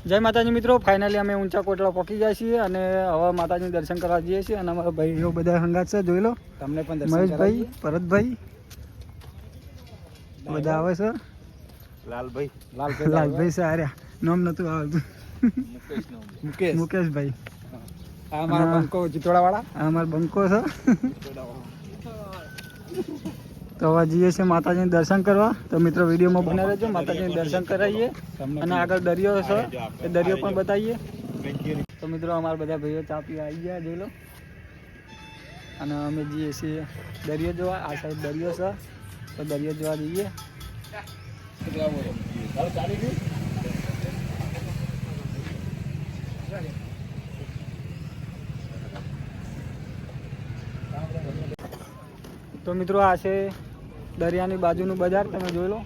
જય માતાજી મિત્રો, ફાઇનલી અમે ઊંચા કોટડા પહોંચી ગયા છીએ અને હવે માતાજીનું દર્શન કરવા જઈએ છીએ. અને અમારા ભાઈઓ બધા હંગાત છે, જોઈ લો. તમને પણ મહેશભાઈ, ભરતભાઈ બધા આવે છે. લાલભાઈ છે, આર્યા નામ નતું આવતું. મુકેશભાઈ, આ અમારા બંકો ચિત્તોડા વાળા, આ અમારા બંકો છે. તો હવે જઈએ છીએ માતાજીનું દર્શન કરવા. તો મિત્રો વિડીયોમાં બને રહેજો, માતાજીનું દર્શન કરાવીએ અને આગળ દરિયો છે એ દરિયો પણ બતાવીએ. તો મિત્રો અમારા બધા ભાઈઓ ચા પીવા આવી ગયા, જોઈ લો. અને અમે જઈએ છીએ દરિયો જોવા. આ સાઈડ દરિયો છે, તો દરિયો જોવા જઈએ. તો મિત્રો આ છે દરિયાની બાજુનું બજાર, તમે જોઈ લો.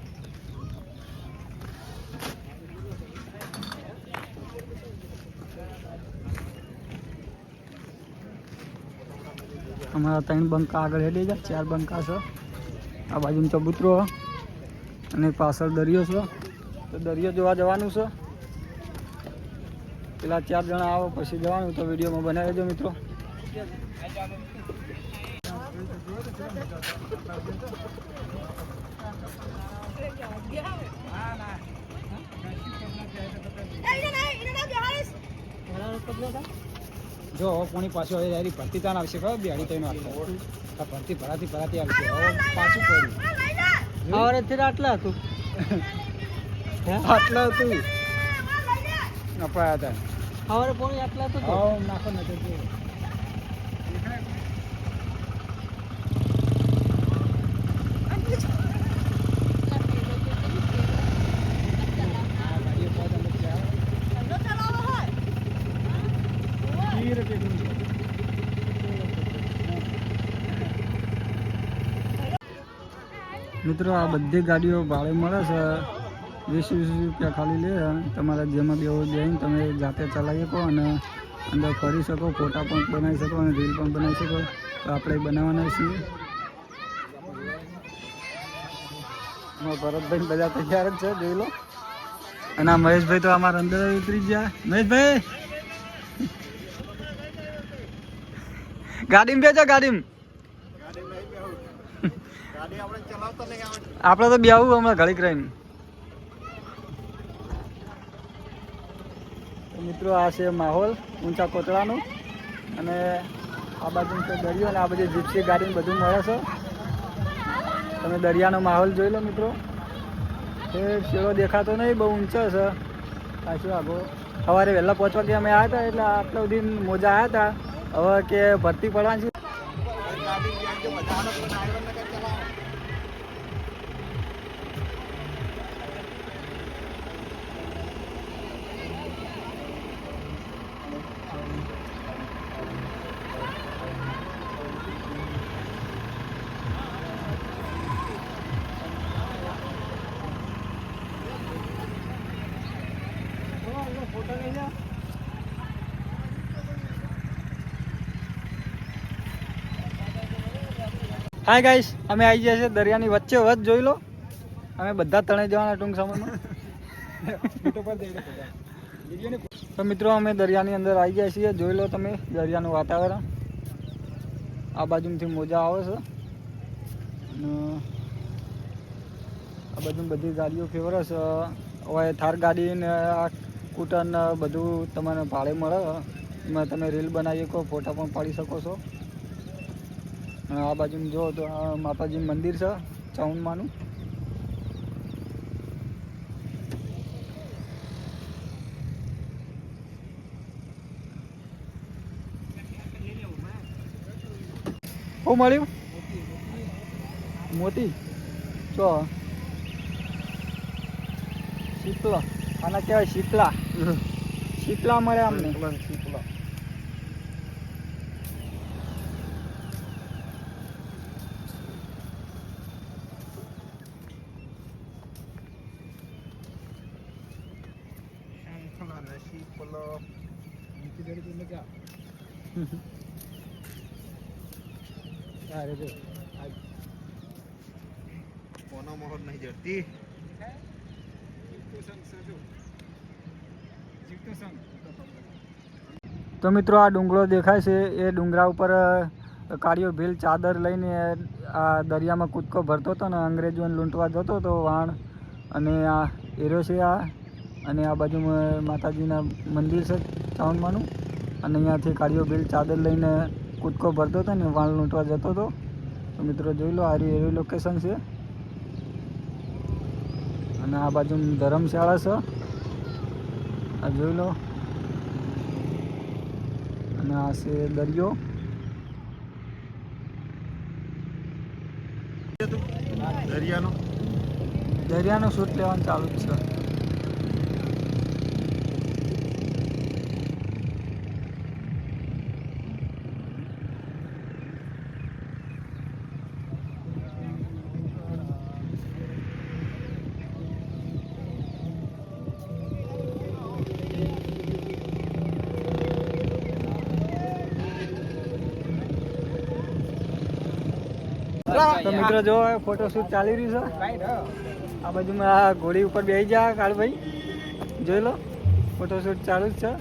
અમારા 3 બંકા આગળ હેડી જાય, 4 બંકા છે. આ બાજુનો ચબૂતરો અને પાછળ દરિયો છે. તો દરિયો જોવા જવાનું છે. પેલા 4 જણા આવો પછી જવાનું. તો વિડીયોમાં બનાવી દેજો મિત્રો. જો પોણી પાછું હવે યારી ભરતી તાન આવશે, ખબર બિહાડી તઈને આવશે. ભરતી ભરાતી આવશે. હવે પાછું પડ્યું હવારેથી આટલા હતું, આટલા હતું નપાયા હતા. હવારે પોણી આટલા હતું. નાખો નથી. મિત્રો આ બધી ગાડીઓ ભાડે મળે છે, 20-20 રૂપિયા ખાલી લે. તમારે જેમાં બેવું જઈને તમે જાતે ચલાવી શકો અને અંદર ફરી શકો, ફોટા પણ બનાવી શકો અને રીલ પણ બનાવી શકો. તો આપણે બનાવવાના છીએ. ભરતભાઈ બધા તૈયાર જ છે, જોઈ લો. અને આ મહેશભાઈ તો અમારા અંદર ઉતરી ગયા. મહેશભાઈ ગાડીમાં બેજો, ગાડીમાં. આપણે તો બેવું હમણાં ઘડીક રહીને. મિત્રો આ છે માહોલ ઊંચા કોટડાનું. અને આ બાજુ તો દરિયો અને આ બધી જીપ્સી ગાડી બધું મળે છે. તમે દરિયાનો માહોલ જોઈ લો મિત્રો. એ શેરો દેખાતો નહીં, બહુ ઊંચો છે. પાછું આગો સવારે વહેલા પહોંચવા ગયા અમે આવ્યા હતા, એટલે આટલા સુધી મોજા આવ્યા હતા. હવે કે ભરતી પડવાની છે. હાય ગાઈસ, અમે આવી ગયા છે દરિયાની વચ્ચે વચ, જોઈ લો. અમે બધા તણે જવાના ટૂંક સમયમાં. તો મિત્રો અમે દરિયાની અંદર આવી ગયા છીએ, જોઈ લો તમે દરિયાનું વાતાવરણ. આ બાજુથી મોજા આવે છે. આ બાજુ બધી ગાડીઓ ફેવરે છે. હવે થાર ગાડી ને આ સ્કૂટર ને બધું તમને ભાડે મળે. એમાં તમે રીલ બનાવી શકો, ફોટા પણ પાડી શકો છો. આ બાજુ જો તો આ માતાજી મંદિર છે ચાઉનમાનું. શું મળ્યું? મોતી ચો શીતલા, આના કહેવાય શીતલા. શીતલા મળે અમને. શીતલા કોનો મોહર નહીં જડતી. તો મિત્રો આ ડુંગરો દેખાય છે એ ડુંગરા ઉપર કાળિયો ભીલ ચાદર લઈને આ દરિયામાં કૂદકો ભરતો હતો ને અંગ્રેજોને લૂંટવા જતો હતો વાણ. અને આ એરો છે આ, અને આ બાજુમાં માતાજીના મંદિર છે ચાવણમાંનું. અને અહીંયાથી કાળિયો ભીલ ચાદર લઈને કૂદકો ભરતો હતો ને વાણ લૂંટવા જતો હતો. તો મિત્રો જોઈ લો આ એરી લોકેશન છે. અને આ બાજુ ધર્મશાળા છે, આ જોઈ લો. અને આ છે દરિયો. દરિયાનો શૂટ લેવાનું ચાલુ જ છે. તો મિત્રો જો ફોટોશૂટ ચાલી રહ્યું છે. આ બાજુમાં આ ઘોડી ઉપર બેસી જા કાળભાઈ, જોઈ લો ફોટોશૂટ ચાલુ જ છે.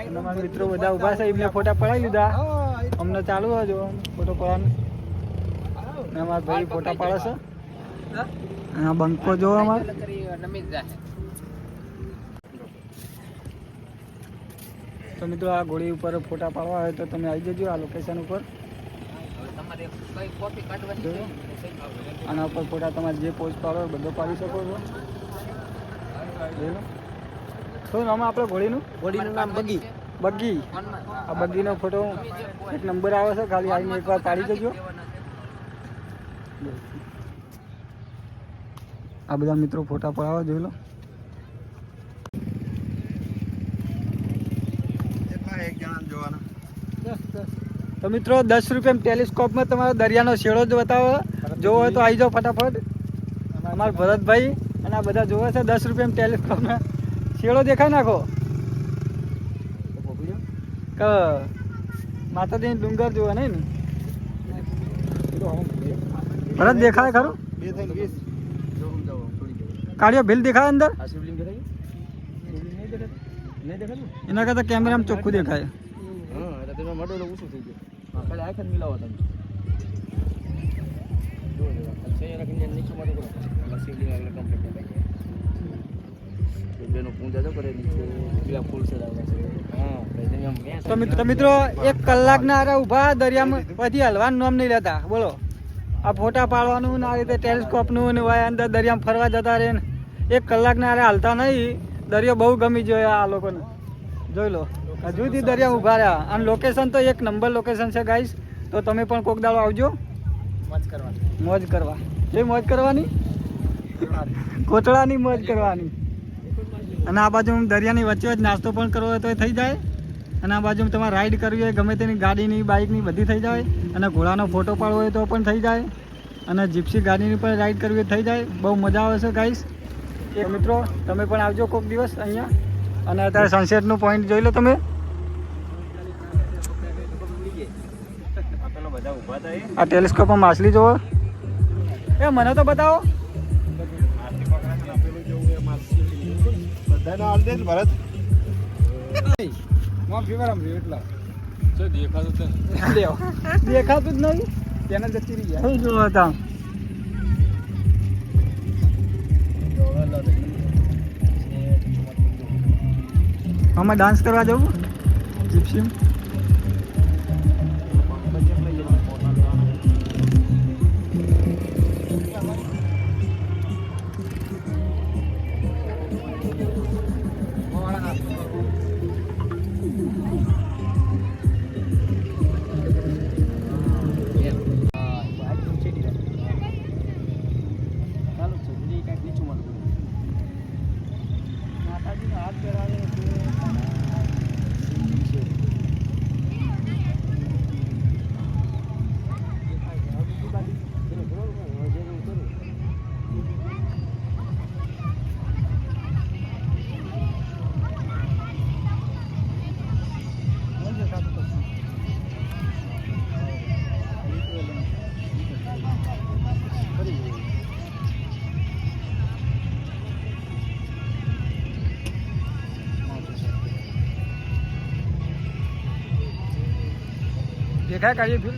અમારા મિત્રો બધા ઊભા છે, એમને ફોટા પડાવી લીધા. અમને ચાલુ હજો ફોટો પડવાનું. અમારા ભાઈ ફોટા પાડે છે. આ બંકો જો અમારે. તો મિત્રો આ ઘોડી ઉપર ફોટા પાડવા હોય તો તમે આવી જજો આ લોકેશન ઉપર. આના ઉપર ફોટા તમારે જે પોસ્ટ પાડો બધો પાડી શકો છો. શું નામ આપણે ઘોડીનું નામ બગી. બગી. આ બગીનો ફોટો એક નંબર આવે છે, ખાલી આવીને એકવાર પાડી દેજો. આ બધા મિત્રો ફોટા પડાવવા જોઈ લો. તો મિત્રો 10 રૂપિયા ટેલિસ્કોપમાં તમારો દરિયાનો શેડો જ બતાવો. જોવો હોય તો આવી જાઓ ફટાફટ. અમારા ભરતભાઈ અને આ બધા જોવે છે 10 રૂપિયા ટેલિસ્કોપમાં શેડો દેખાય નાખો. માતાજી ડુંગર જોવે નહીં ને ભરત દેખાય ખરું? કાળિયો ભીલ દેખાય અંદર? એના કરતા કેમેરામાં ચોખ્ખું દેખાય. તો મિત્રો 1 કલાકના આરે ઊભા દરિયામાં પછી હલવાનું નામ નહીં લેતા. બોલો આ ફોટા પાડવાનું ને આ રીતે ટેલિસ્કોપનું ને અંદર દરિયામાં ફરવા જતા રહે ને 1 કલાકના આરે હાલતા નહીં. દરિયો બહુ ગમી જોયો આ લોકોને. જોઈ લો હજુથી દરિયા ઊભા રહ્યા. અને લોકેશન તો 1 નંબર લોકેશન છે ગાઈસ. તો તમે પણ કોક દાડો આવજો મોજ કરવા. જે મોજ કરવાની કોટડાની મોજ કરવાની. અને આ બાજુ દરિયાની વચ્ચે જ નાસ્તો પણ કરવો હોય તો થઈ જાય. અને આ બાજુ તમારે રાઈડ કરવી હોય ગમે તેની ગાડીની બાઇકની બધી થઈ જાય. અને ઘોડાનો ફોટો પાડવો હોય તો પણ થઈ જાય. અને જીપ્સી ગાડીની પણ રાઈડ કરવી હોય થઈ જાય. બહુ મજા આવે છે ગાઈસ. એ મિત્રો તમે પણ આવજો કોઈક દિવસ અહીંયા. અને અત્યારે સનસેટનું પોઈન્ટ જોઈ લો તમે. આ ટેલિસ્કોપમાં માછલી જોવો. એ મને તો બતાવો. દેખાતું જ નહીં તેને જતી રહી ગયા. જોવો હતા આમાં ડાન્સ કરવા જવું જીપ્સી. દેખાય કાઢીએ ફિલ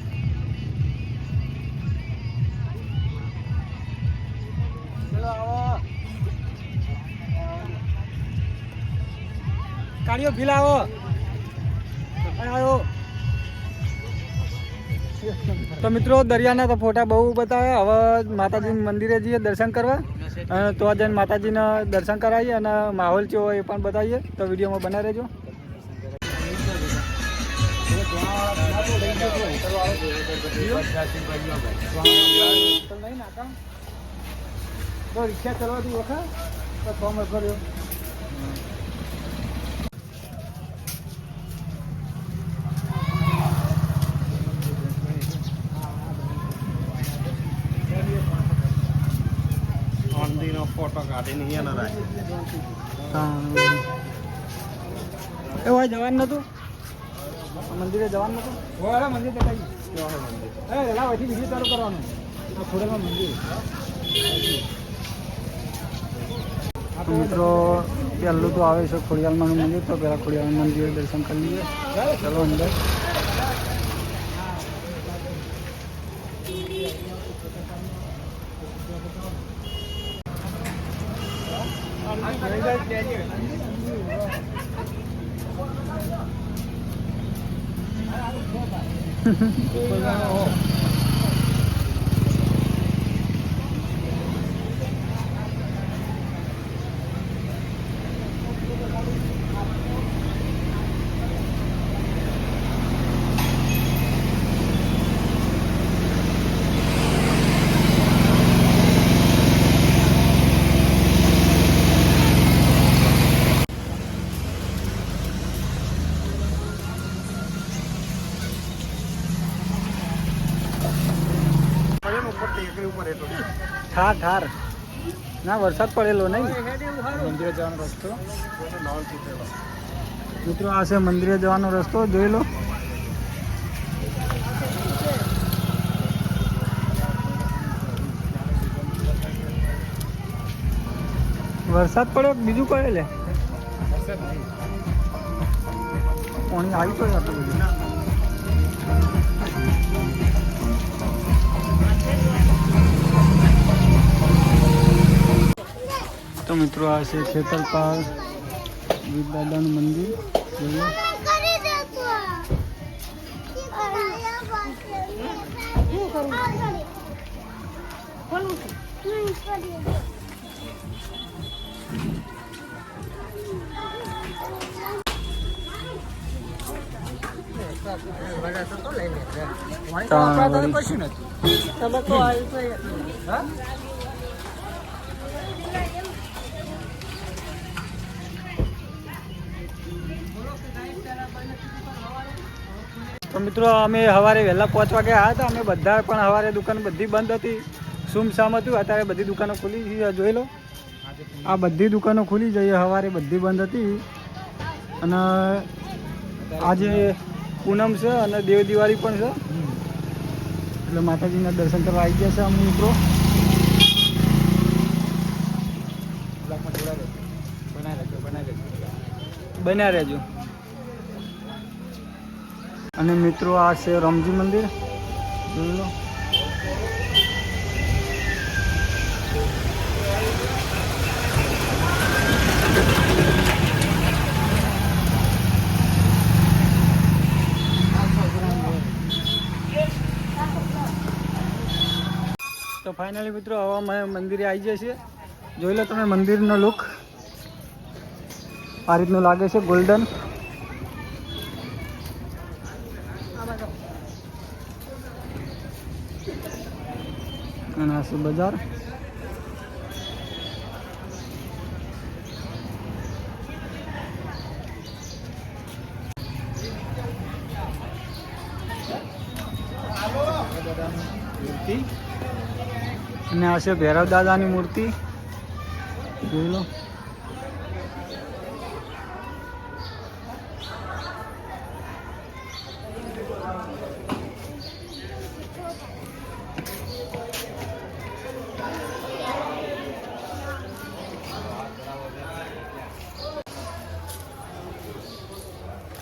કાઢીઓ ફિલ આવો આવ્યો. તો મિત્રો દરિયાના તો ફોટા બહુ બતાવ્યા. હવે માતાજીના મંદિરે જઈએ દર્શન કરવા અને તો જઈને માતાજીના દર્શન કરાવીએ અને માહોલ કેવો હોય એ પણ બતાવીએ. તો વિડીયોમાં બનાવી રહેજો. રિક્ષા ચલાવતી વખત તો ફોર્મ કર્યો. ફોટો કાઢીને અહીંયા એ હોય જવાનું નતું મંદિરે જવાનું નતું હોય મંદિર દેખાય એલા પછી વિડીયો ચાલુ કરવાનું આ ખોડલમાં મંદિર. મિત્રો પહેલું તો આવે છે ખોડિયાલમાંનું મંદિર. તો પહેલાં ખોડિયાલમાં મંદિર દર્શન કરી લઈએ. ચલો અંદર. ઠાર ઠાર ના વરસાદ પડેલો નહીં. મંદિરે જવાનો રસ્તો મિત્રો આ છે મંદિરે જવાનો રસ્તો જોઈ લો. વરસાદ પડ્યો બીજું પડે લે પાણી આવી તો આટલું બધું. તો મિત્રો આ છે ખેતરપાળ દાદાનું મંદિર. તો મિત્રો અમે સવારે વહેલા 5 વાગે આવ્યા હતા. અમે બધા પણ સવારે દુકાન બધી બંધ હતી, સુમસામ હતું. અત્યારે બધી દુકાનો ખુલી છે જોઈ લો. આ બધી દુકાનો ખુલી જઈએ, સવારે બધી બંધ હતી. અને આજે પૂનમ છે અને દેવ દિવાળી પણ છે એટલે માતાજીના દર્શન કરવા આવી ગયા છે અમે મિત્રો. બન્યા રહેજો. અને મિત્રો આ છે રામજી મંદિર જોઈ લો. તો ફાઇનલી મિત્રો હવે અમે મંદિરે આવી જાય છે. જોઈ લો તમે મંદિરનો લુક આ રીતનું લાગે છે ગોલ્ડન. અને આ છે બજાર. અને આ છે ભૈરવ દાદાની મૂર્તિ જોઈ લો.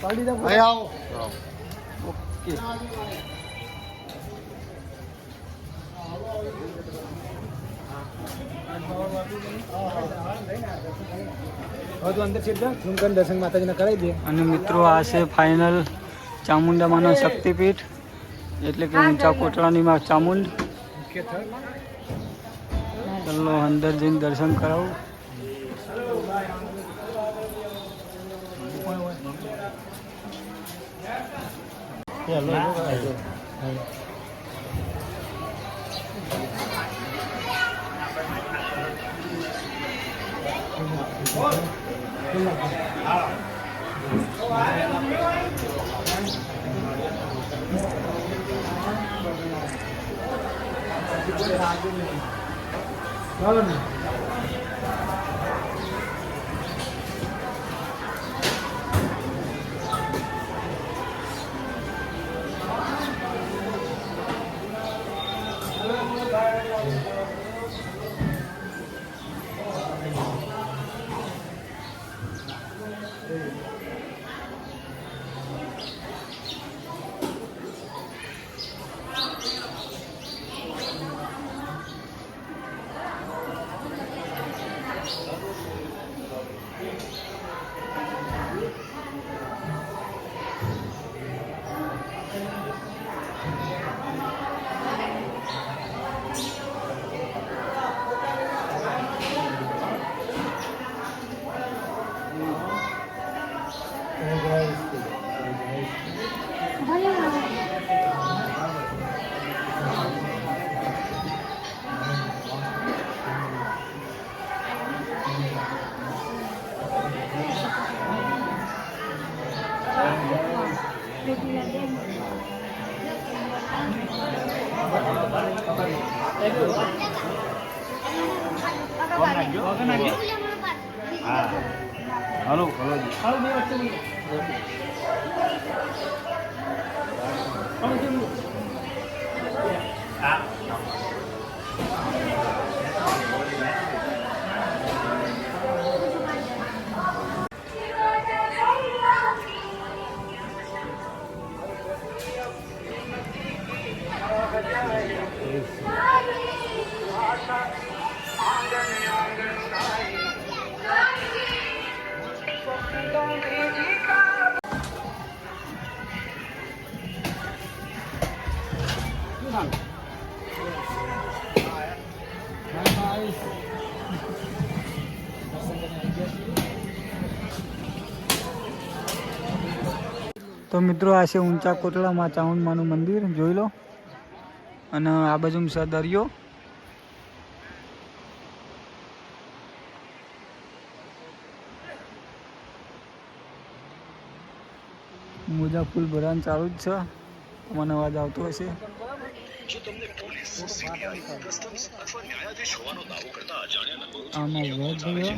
પાડી દો. ઓકે. હવે તું અંદર સીટ જા, ઝૂમ કરીને દર્શન માતાજીના કરાવી દે. અને મિત્રો આ છે ફાઇનલ ચામુંડામાંનો શક્તિપીઠ, એટલે કે ઊંચા કોટડાની માં ચામુંડ. ચલો અંદર જઈને દર્શન કરાવું. હલો હલો તો મિત્રો આ છે ઊંચા કોટડામાં ચામુંડમાનું મંદિર, જોઈ લો. અને આ બાજુ છે દરિયો. મોજા ફૂલ ભરાવાનું ચાલુ જ છે, મને અવાજ આવતો હશે. આમાં વેજ થયો.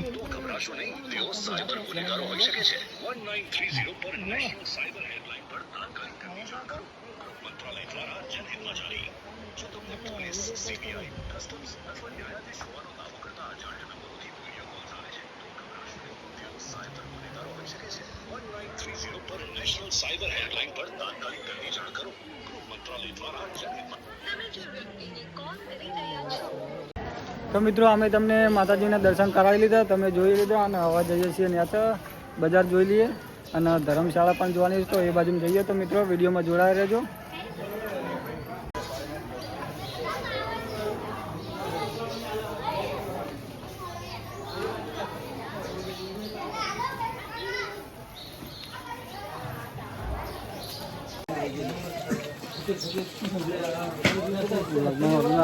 સાયબર હેલ્પલાઇન પર તાત્કાલિક કરવી જાણ કરો. ગૃહ મંત્રાલય દ્વારા તમે જે વ્યક્તિને કોલ કરી રહ્યા છો. તો મિત્રો અમે તમને માતાજીના દર્શન કરાવી લીધા, તમે જોઈ લીધા. અને હવે જઈએ છીએ ત્યાં બજાર જોઈ લઈએ અને ધર્મશાળા પણ જોવાની, તો એ બાજુ જઈએ. તો મિત્રો વિડીયોમાં જોડાઈ રહેજો.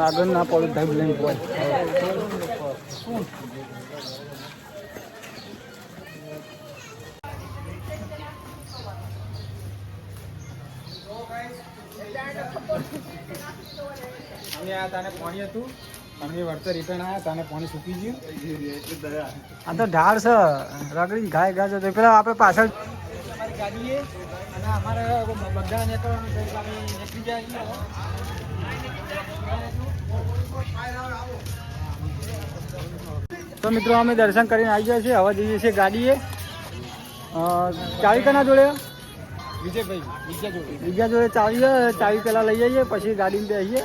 આગળ ના પડે ધાબ લઈને હોય. તાને પાણી હતું, અમે વળતર રિટર્ન આવ્યા, તાને પાણી સૂકી ગયું. આ તો ઢાળ છે, રગડી ગાય ગાય છે. પેલા આપણે પાછળ અમારી ગાડીએ અને અમારે બધા નીકળવાનું છે, એટલે અમે નીકળી જાય. તો મિત્રો અમે દર્શન કરીને આવી ગયા છીએ. હવે જઈએ છીએ ગાડીએ. ચાવી કના જોડે વિજયભાઈ બીજા જોડે ચાવી છે, ચાવી પહેલાં લઈ જઈએ પછી ગાડીમાં બેસીએ.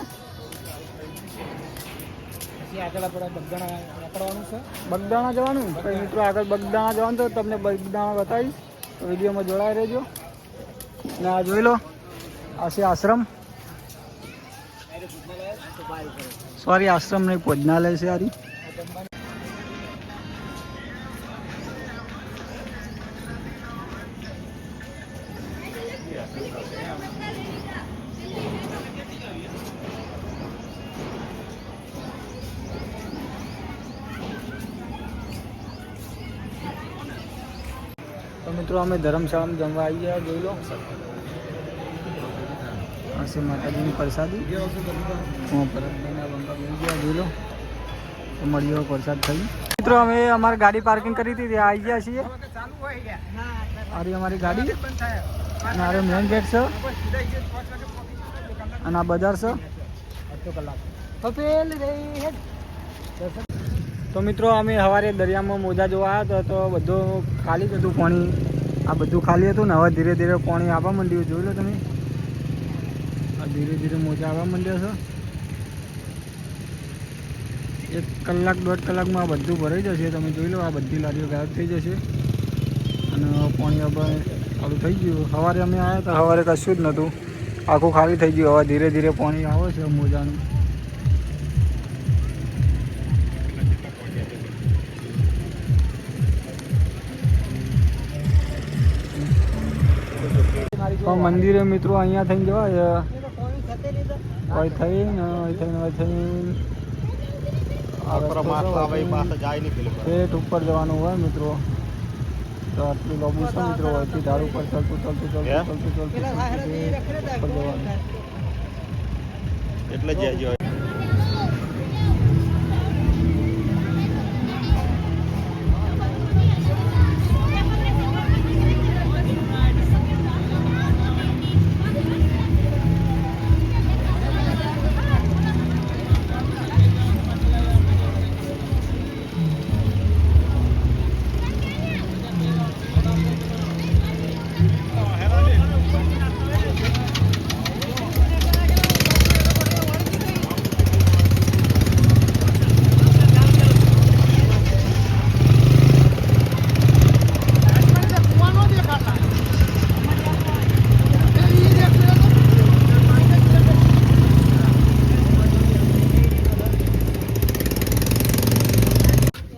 પછી આગળ આપણે બગદાણા નીકળવાનું છે. બગદાણા જવાનું પછી મિત્રો આગળ બગદાણા જવાનું તો તમને બગદાણા બતાવીશ, તો વિડીયોમાં જોડાઈ રહેજો. ને આ જોઈ લો, આ છે આશ્રમ, સોરી આશ્રમ નહીં ભોજનાલય છે આરી. તો મિત્રો અમે ધર્મશાળામાં જમવા આવી ગયા, જોઈ લો. આ છે માતાજીની પ્રસાદી. જોઈ લો, તો મળ્યો પ્રસાદ થઈ. મિત્રો અમે અમારી ગાડી પાર્કિંગ કરી હતી ત્યાં આવી ગયા છીએ. આ રહી અમારી ગાડી અને આ મેઇન ગેટ છે અને આ બજાર છે. તો મિત્રો અમે સવારે દરિયામાં મોજા જોવા આવ્યા હતા, તો બધું ખાલી જ હતું પાણી. આ બધું ખાલી હતું ને હવે ધીરે ધીરે પાણી આવવા માંડ્યું. જોઈ લો તમે, આ ધીરે ધીરે મોજા આવવા માંડ્યા છે. 1 કલાક 1.5 કલાકમાં આ બધું ભરાઈ જશે. તમે જોઈ લો, આ બધી લારીઓ ગાયબ થઈ જશે અને પાણી હવે ચાલુ થઈ ગયું. સવારે અમે આવ્યા હતા, સવારે કશું જ નહોતું, આખું ખાલી થઈ ગયું. હવે ધીરે ધીરે પાણી આવે છે મોજાનું. મંદિરે મિત્રો અહીંયા થઈને જવાય, હોય થઈને પેટ ઉપર જવાનું હોય મિત્રો. તો આટલું લોબી છે મિત્રો, હોયથી ધાર ઉપર ચાલતું ઉપર જવાનું. એટલે જ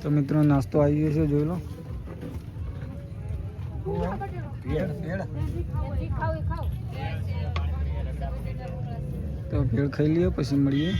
તો મિત્રો નાસ્તો આવી ગયો છે, જોઈ લો. તો ભેળ ખાઈ લઈએ પછી મળીએ.